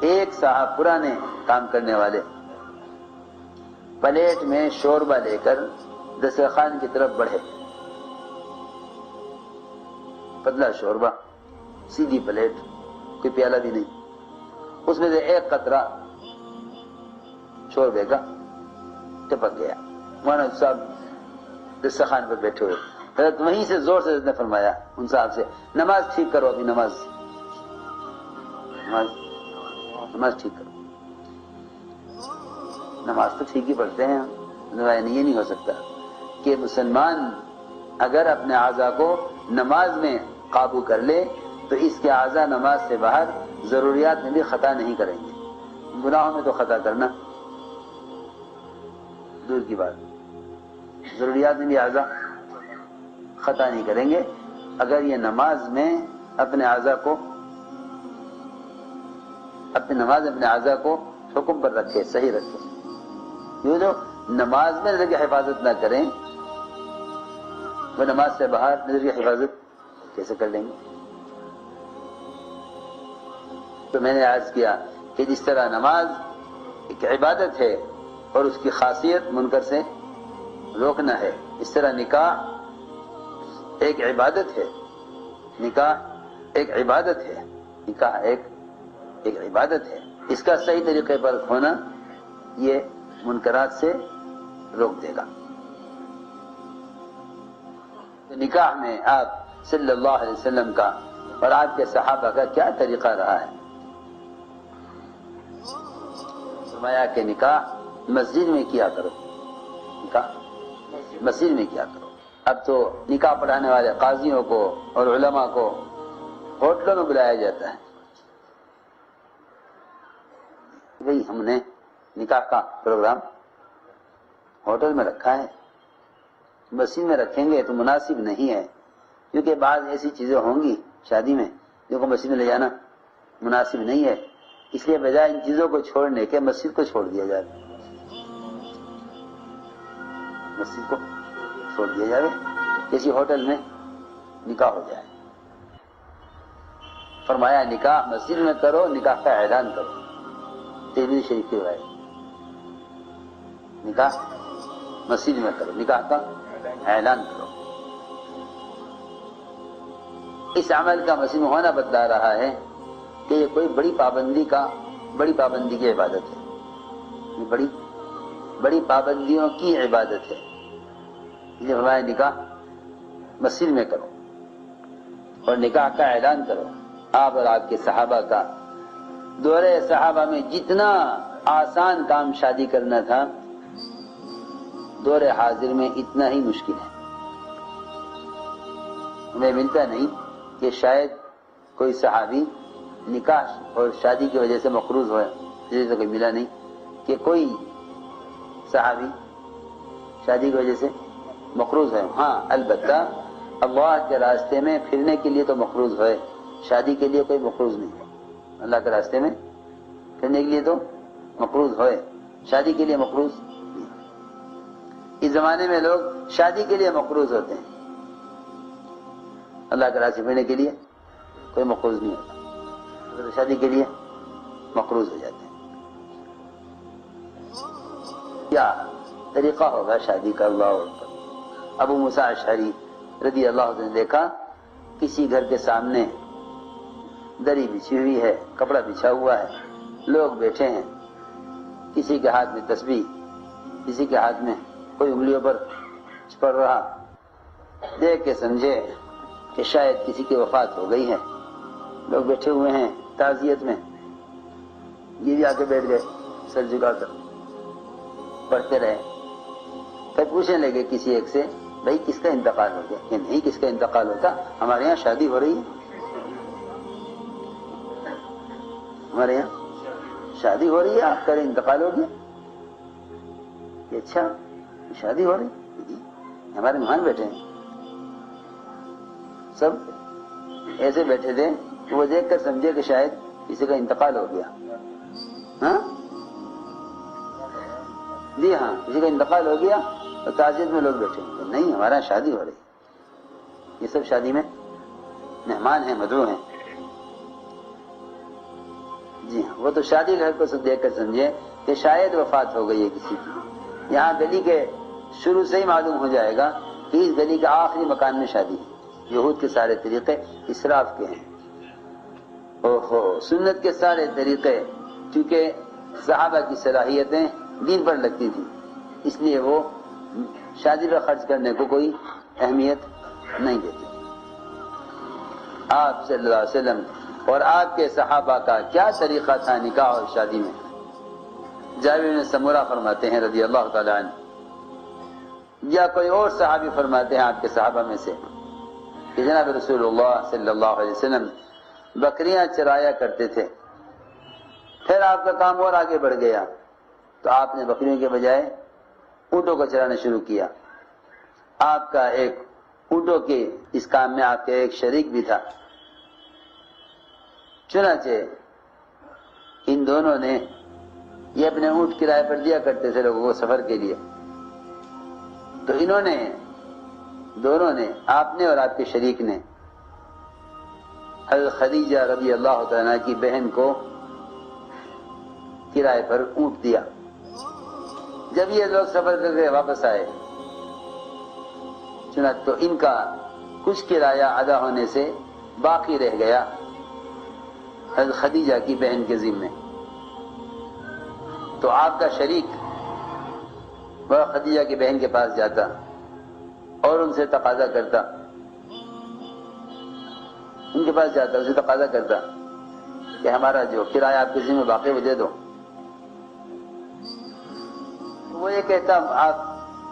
ایک صاحب پرانے کام کرنے والے پلیٹ میں شوربہ لے کر دسترخوان کی طرف بڑھے، پتلا شوربہ، سیدھی پلیٹ، کوئی پیالہ بھی نہیں، اس میں سے ایک قطرہ شوربے کا ٹپک گیا۔ مولانا صاحب دسترخوان پر بیٹھے ہوئے، حضرت وہیں سے زور سے نے فرمایا ان صاحب سے، نماز ٹھیک کرو، ابھی نماز ٹھیک کرو۔ نماز تو ٹھیک ہی پڑھتے ہیں ہم، یہ نہیں ہو سکتا کہ مسلمان اگر اپنے اعضاء کو نماز میں قابو کر لے تو اس کے اعضاء نماز سے باہر ضروریات میں بھی خطا نہیں کریں گے۔ گناہوں میں تو خطا کرنا دور کی بات، ضروریات میں بھی اعضاء خطا نہیں کریں گے اگر یہ نماز میں اپنے اعضاء کو حکم پر رکھے، صحیح رکھے۔ یہ جو نماز میں نظر کی حفاظت نہ کریں وہ نماز سے باہر نظر کی حفاظت کیسے کر لیں گے؟ تو میں نے عرض کیا کہ جس طرح نماز ایک عبادت ہے اور اس کی خاصیت منکر سے روکنا ہے، اس طرح نکاح ایک عبادت ہے، نکاح ایک عبادت ہے۔ اس کا صحیح طریقے پر ہونا یہ منکرات سے روک دے گا۔ تو نکاح میں آپ صلی اللہ علیہ وسلم کا اور آپ کے صحابہ کا کیا طریقہ رہا ہے؟ فرمایا کہ نکاح مسجد میں کیا کرو، نکاح مسجد میں کیا کرو۔ اب تو نکاح پڑھانے والے قاضیوں کو اور علماء کو ہوٹلوں میں بلایا جاتا ہے، بھئی ہم نے نکاح کا پروگرام ہوٹل میں رکھا ہے، مسجد میں رکھیں گے تو مناسب نہیں ہے، کیونکہ بعض ایسی چیزیں ہوں گی شادی میں جو کو مسجد میں لے جانا مناسب نہیں ہے، اس لیے بجائے ان چیزوں کو چھوڑنے کے مسجد کو چھوڑ دیا جائے، مسجد کو چھوڑ دیا جائے، کسی ہوٹل میں نکاح ہو جائے۔ فرمایا نکاح مسجد میں کرو، نکاح کا اعلان کرو، ترمذی شریف کی روایت، نکاح مسجد میں کرو، نکاح کا اعلان کرو۔ اس عمل کا مسجد میں ہونا بتلا رہا ہے کہ یہ کوئی بڑی پابندی کی عبادت ہے، یہ بڑی پابندیوں کی عبادت ہے، یہ ہمارا نکاح مسجد میں کرو اور نکاح کا اعلان کرو۔ آپ اور آپ کے صحابہ کا دور صحابہ میں جتنا آسان کام شادی کرنا تھا، دور حاضر میں اتنا ہی مشکل ہے۔ ہمیں ملتا نہیں کہ شاید کوئی صحابی نکاح اور شادی کی وجہ سے مقروض ہوئے، جیسے کوئی ملا نہیں کہ کوئی صحابی شادی کی وجہ سے مقروض ہے۔ ہاں البتہ اللہ کے راستے میں پھرنے کے لیے تو مقروض ہوئے، شادی کے لیے کوئی مقروض نہیں ہے۔ اللہ کے راستے میں پھرنے کے لیے تو مقروض ہوئے، شادی کے لیے مقروض نہیں۔ اس زمانے میں لوگ شادی کے لیے مقروض ہوتے ہیں، اللہ کے راستے پھرنے کے لیے کوئی مقروض نہیں ہوتا، شادی کے لیے مقروض ہو جاتے ہیں۔ کیا طریقہ ہوگا شادی کا؟ اللہ اکبر۔ ابو موسیٰ اشعری رضی اللہ عنہ نے دیکھا کسی گھر کے سامنے دری بچھی ہوئی ہے، کپڑا بچھا ہوا ہے، لوگ بیٹھے ہیں، کسی کے ہاتھ میں تسبیح، کسی کے ہاتھ میں کوئی انگلیوں پر پڑھ رہا، دیکھ کے سمجھے کہ شاید کسی کی وفات ہو گئی ہے، لوگ بیٹھے ہوئے ہیں تعزیت میں، یہ بھی آ کے بیٹھ گئے سر جھکا کر، پڑھتے رہے۔ پھر پوچھنے لگے کسی ایک سے، بھائی کس کا انتقال ہو گیا؟ کہ نہیں کس کا انتقال ہوتا، ہمارے یہاں شادی ہو رہی ہے، ہمارے یہاں شادی ہو رہی ہے، آپ کا انتقال ہو گیا؟ کہ اچھا شادی ہو رہی، ہمارے مہمان بیٹھے ہیں، سب ایسے بیٹھے تھے کہ وہ دیکھ کر سمجھے کہ شاید کسی کا انتقال ہو گیا۔ ہاں جی ہاں، کسی کا انتقال ہو گیا اور تعزیت میں لوگ بیٹھے ہیں، نہیں ہمارا شادی ہو رہی، یہ سب شادی میں مہمان ہیں، مدعو ہیں۔ جی ہاں، وہ تو شادی گھر کو دیکھ کر سمجھے کہ شاید وفات ہو گئی ہے کسی کی. یہاں گلی کے شروع سے ہی معلوم ہو جائے گا کہ اس گلی کے آخری مکان میں شادی ہے. یہود کے سارے طریقے اسراف کے ہیں. اوہو، سنت کے سارے طریقے، کیونکہ صحابہ کی صلاحیتیں دین پر لگتی تھی، اس لیے وہ شادی پر خرچ کرنے کو کوئی اہمیت نہیں دیتے. آپ صلی اللہ علیہ وسلم اور آپ کے صحابہ کا کیا طریقہ تھا نکاح اور شادی میں. جابر بن سمورہ فرماتے ہیں رضی اللہ تعالیٰ عنہ، یا کوئی اور صحابی فرماتے ہیں آپ کے صحابہ میں سے کہ جناب رسول اللہ صلی اللہ علیہ وسلم بکریاں چرایا کرتے تھے، پھر آپ کا کام اور آگے بڑھ گیا تو آپ نے بکریوں کے بجائے اونٹوں کو چرانا شروع کیا. آپ کا ایک اونٹوں کے اس کام میں آپ کا ایک شریک بھی تھا. چنانچہ ان دونوں نے یہ اپنے اونٹ کرائے پر دیا کرتے تھے لوگوں کو سفر کے لیے. تو انہوں نے دونوں نے، آپ نے اور آپ کے شریک نے، حضرت خدیجہ رضی اللہ تعالیٰ کی بہن کو کرائے پر اونٹ دیا. جب یہ لوگ سفر کر کے واپس آئے چنانچہ تو ان کا کچھ کرایہ ادا ہونے سے باقی رہ گیا حضرت خدیجہ کی بہن کے ذمے. تو آپ کا شریک وہ خدیجہ کی بہن کے پاس جاتا اور ان سے تقاضا کرتا، ان کے پاس جاتا، اسے تقاضا کرتا کہ ہمارا جو کرایہ آپ کے ذمہ باقی وہ دے دو. وہ یہ کہتا آپ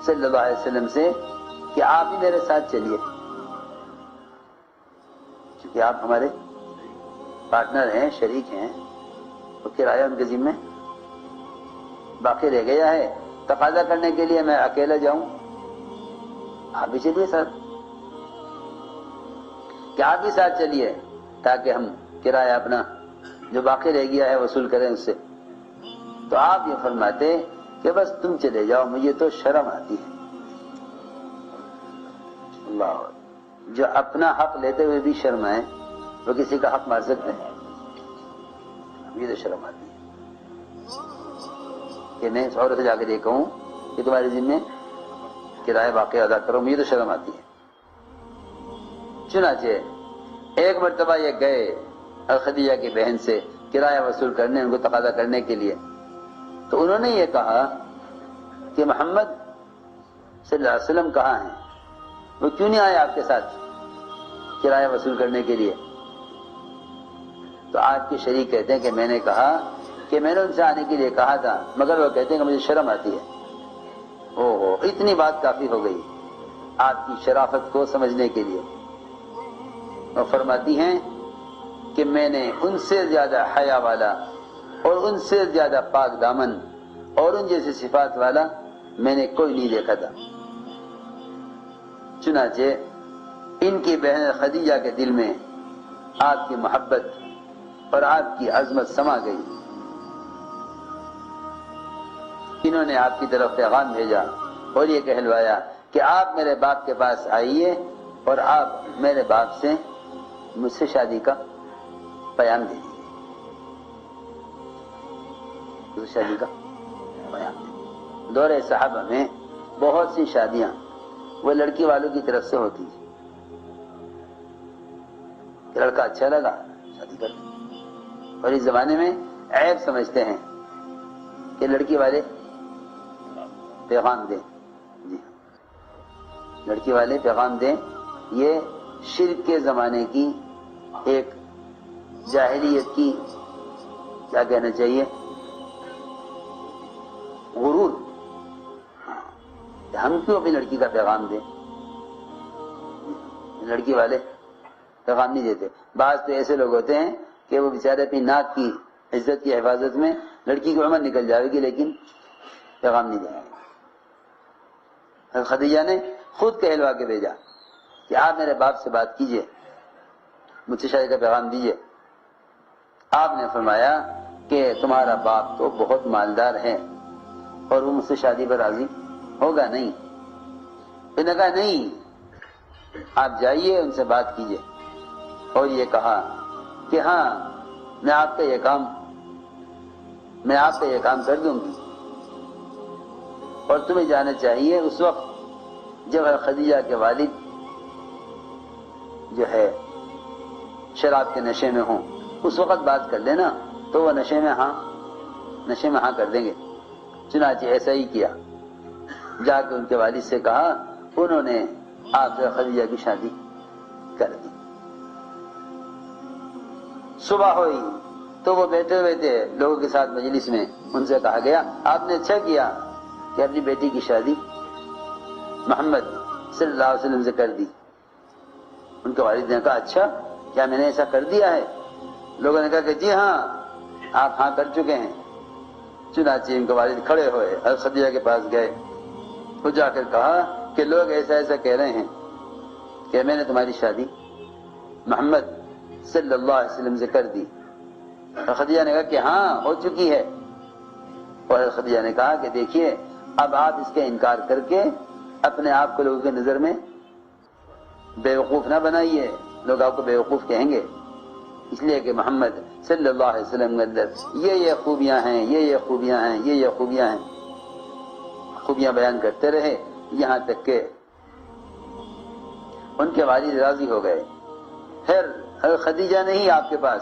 صلی اللہ علیہ وسلم سے کہ آپ ہی میرے ساتھ چلیے، کیونکہ آپ ہمارے پارٹنر ہیں، شریک ہیں، تو کرایہ ان کے ذمہ باقی رہ گیا ہے. تقاضا کرنے کے لیے میں اکیلا جاؤں، آپ بھی چلیے ساتھ، کہ آپ بھی ساتھ چلیے تاکہ ہم کرایہ اپنا جو باقی رہ گیا ہے وصول کریں اس سے. تو آپ یہ فرماتے کہ بس تم چلے جاؤ، مجھے تو شرم آتی ہے. اللہ، جو اپنا حق لیتے ہوئے بھی شرم آئے وہ کسی کا حق مار سکتے ہیں؟ مجھے تو شرم آتی ہے کہ میں اس عورت سے جا کے یہ کہوں کہ تمہارے ذمہ کرایہ باقی ادا کرو، مجھے تو شرم آتی ہے. چنانچہ ایک مرتبہ یہ گئے خدیجہ کی بہن سے کرایہ وصول کرنے، ان کو تقاضا کرنے کے لیے. تو انہوں نے یہ کہا کہ محمد صلی اللہ علیہ وسلم کہاں ہیں، وہ کیوں نہیں آئے آپ کے ساتھ کرایہ وصول کرنے کے لیے. تو آپ کے شریک کہتے ہیں کہ میں نے کہا کہ میں نے ان سے آنے کے لیے کہا تھا، مگر وہ کہتے ہیں کہ مجھے شرم آتی ہے. اوہو، اتنی بات کافی ہو گئی آپ کی شرافت کو سمجھنے کے لیے. وہ فرماتی ہیں کہ میں نے ان سے زیادہ حیا والا اور ان سے زیادہ پاک دامن اور ان جیسی صفات والا میں نے کوئی نہیں دیکھا تھا. چنانچہ ان کی بہن خدیجہ کے دل میں آپ کی محبت اور آپ کی عظمت سما گئی. انہوں نے آپ کی طرف پیغام بھیجا اور یہ کہلوایا کہ آپ میرے باپ کے پاس آئیے اور آپ میرے باپ سے مجھ سے شادی کا پیام دے دیجیے. شادی کا پیام دے دیجیے. دور صحابہ میں بہت سی شادیاں وہ لڑکی والوں کی طرف سے ہوتی تھی کہ لڑکا اچھا لگا شادی کر دیں. اور اس زمانے میں عیب سمجھتے ہیں کہ لڑکی والے پیغام دیں. جی لڑکی والے پیغام دیں، یہ شرک کے زمانے کی ایک جاہلیت کی کیا کہنا چاہیے غرور. ہم کیوں اپنی لڑکی کا پیغام دیں؟ لڑکی والے پیغام نہیں دیتے. بعض تو ایسے لوگ ہوتے ہیں کہ وہ بیچارے اپنی ناک کی عزت کی حفاظت میں لڑکی کی عمر نکل جائے گی لیکن پیغام نہیں دیں گے. خدیجہ نے خود کہلوا کے بھیجا کہ آپ میرے باپ سے بات کیجئے، مجھ سے شادی کا پیغام دیجئے. آپ نے فرمایا کہ تمہارا باپ تو بہت مالدار ہے اور وہ مجھ سے شادی پر راضی ہوگا نہیں. انہوں نے کہا نہیں، آپ جائیے ان سے بات کیجئے. اور یہ کہا کہ ہاں میں آپ کا یہ کام میں آپ کا یہ کام کر دوں گی۔ اور تمہیں جانا چاہیے اس وقت جب خدیجہ کے والد جو ہے شراب کے نشے میں ہوں، اس وقت بات کر لینا تو وہ نشے میں ہاں کر دیں گے۔ چنانچہ ایسا ہی کیا، جا کے ان کے والد سے کہا، انہوں نے آپ سے خدیجہ کی شادی کر دی۔ صبح ہوئی تو وہ بیٹھے ہوئے تھے لوگوں کے ساتھ مجلس میں، ان سے کہا گیا آپ نے اچھا کیا کہ اپنی بیٹی کی شادی محمد صلی اللہ علیہ وسلم سے کر دی۔ ان کے والد نے کہا اچھا کیا میں نے ایسا کر دیا ہے؟ لوگوں نے کہا کہ جی ہاں آپ ہاں کر چکے ہیں۔ چنانچہ ان کے والد کھڑے ہوئے حضرت خدیجہ کے پاس گئے، وہ جا کر کہا کہ لوگ ایسا کہہ رہے ہیں کہ میں نے تمہاری شادی محمد صلی اللہ علیہ وسلم سے کر دی۔ خدیجہ نے کہا کہ ہاں ہو چکی ہے۔ اور خدیجہ نے کہا کہ دیکھیے اب آپ اس کا انکار کر کے اپنے آپ کو لوگوں کے نظر میں بیوقوف نہ بنائیے، لوگ آپ کو بیوقوف کہیں گے، اس لیے کہ محمد صلی اللہ علیہ وسلم کے اندر یہ خوبیاں ہیں، یہ خوبیاں ہیں، یہ خوبیاں ہیں، خوبیاں بیان کرتے رہے یہاں تک کہ ان کے والد راضی ہو گئے۔ پھر حضرت خدیجہ نے ہی آپ کے پاس